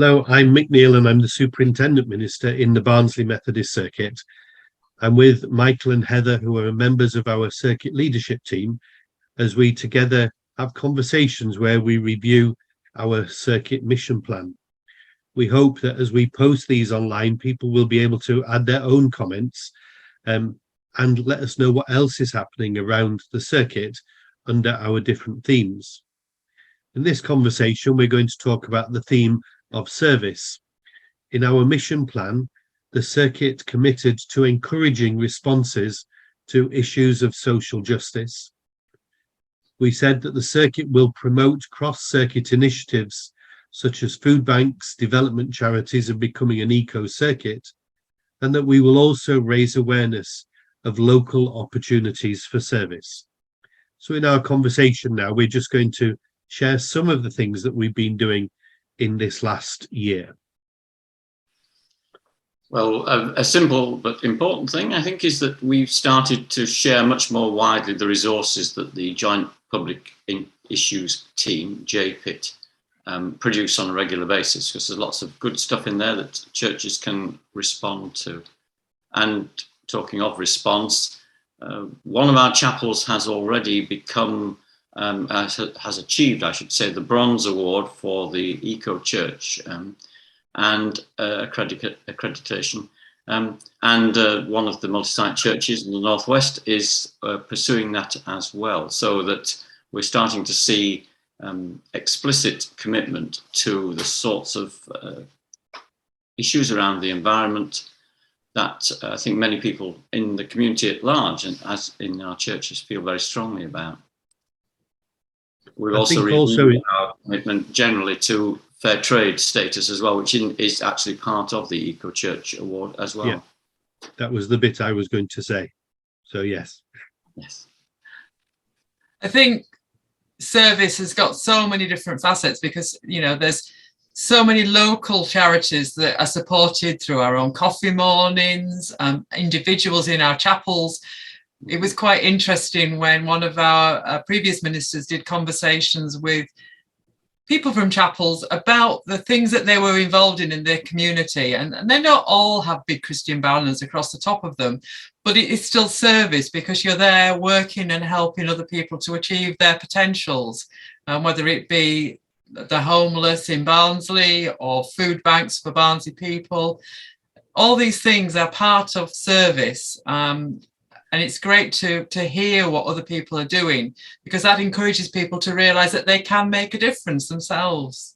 Hello, I'm Mick Neal and I'm the Superintendent Minister in the Barnsley Methodist Circuit. I'm with Michael and Heather, who are members of our circuit leadership team, as we together have conversations where we review our circuit mission plan. We hope that as we post these online, people will be able to add their own comments and let us know what else is happening around the circuit under our different themes. In this conversation, we're going to talk about the theme of service. In our mission plan, the circuit committed to encouraging responses to issues of social justice. We said that the circuit will promote cross-circuit initiatives such as food banks, development charities, and becoming an eco-circuit, and that we will also raise awareness of local opportunities for service. So in our conversation now, we're just going to share some of the things that we've been doing in this last year. Well, a simple but important thing, I think, is that we've started to share much more widely the resources that the Joint Public Issues team, JPIT, produce on a regular basis, because there's lots of good stuff in there that churches can respond to. And talking of response, one of our chapels has already become, has achieved, I should say, the Bronze Award for the Eco Church and accreditation. And one of the multi-site churches in the Northwest is pursuing that as well, so that we're starting to see explicit commitment to the sorts of issues around the environment that I think many people in the community at large and as in our churches feel very strongly about. We've also renewed our commitment generally to fair trade status as well, which is actually part of the Eco Church Award as well. Yeah, that was the bit I was going to say. So yes. Yes. I think service has got so many different facets because, you know, there's so many local charities that are supported through our own coffee mornings, individuals in our chapels. It was quite interesting when one of our previous ministers did conversations with people from chapels about the things that they were involved in their community. And they don't all have big Christian banners across the top of them, but it is still service because you're there working and helping other people to achieve their potentials, whether it be the homeless in Barnsley or food banks for Barnsley people. All these things are part of service. And it's great to hear what other people are doing, because that encourages people to realise that they can make a difference themselves.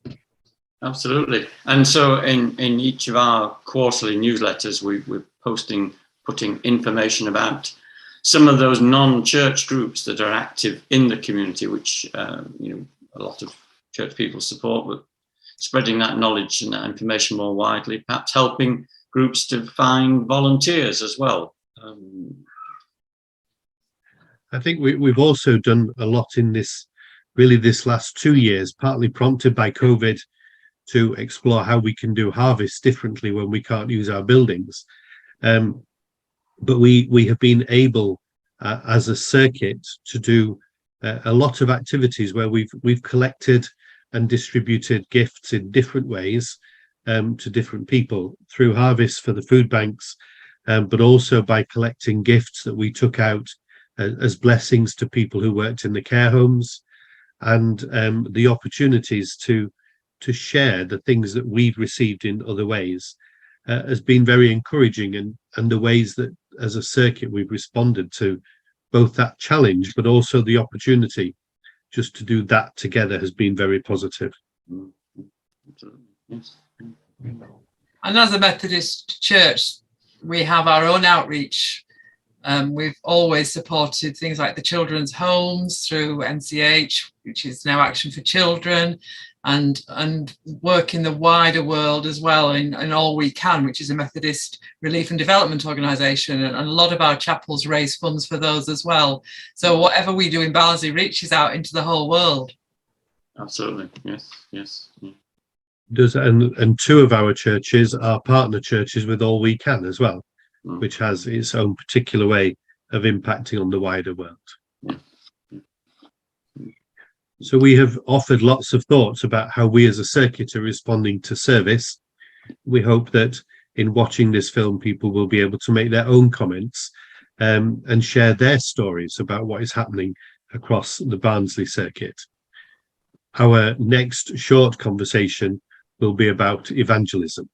Absolutely. And so in each of our quarterly newsletters, we're putting information about some of those non-church groups that are active in the community, which a lot of church people support, but spreading that knowledge and that information more widely, perhaps helping groups to find volunteers as well. I think we've also done a lot in this last 2 years, partly prompted by COVID, to explore how we can do harvest differently when we can't use our buildings. But we have been able, as a circuit, to do a lot of activities where we've collected and distributed gifts in different ways to different people through harvest for the food banks, but also by collecting gifts that we took out as blessings to people who worked in the care homes, and the opportunities to share the things that we've received in other ways has been very encouraging, and the ways that as a circuit we've responded to both that challenge but also the opportunity just to do that together has been very positive. And as a Methodist church, we have our own outreach. We've always supported things like the children's homes through NCH, which is now Action for Children, and work in the wider world as well in All We Can, which is a Methodist relief and development organisation, and a lot of our chapels raise funds for those as well. So whatever we do in Barnsley reaches out into the whole world. Absolutely, yes. And two of our churches are partner churches with All We Can as well, which has its own particular way of impacting on the wider world. So we have offered lots of thoughts about how we as a circuit are responding to service. We hope that in watching this film, people will be able to make their own comments and share their stories about what is happening across the Barnsley circuit. Our next short conversation will be about evangelism.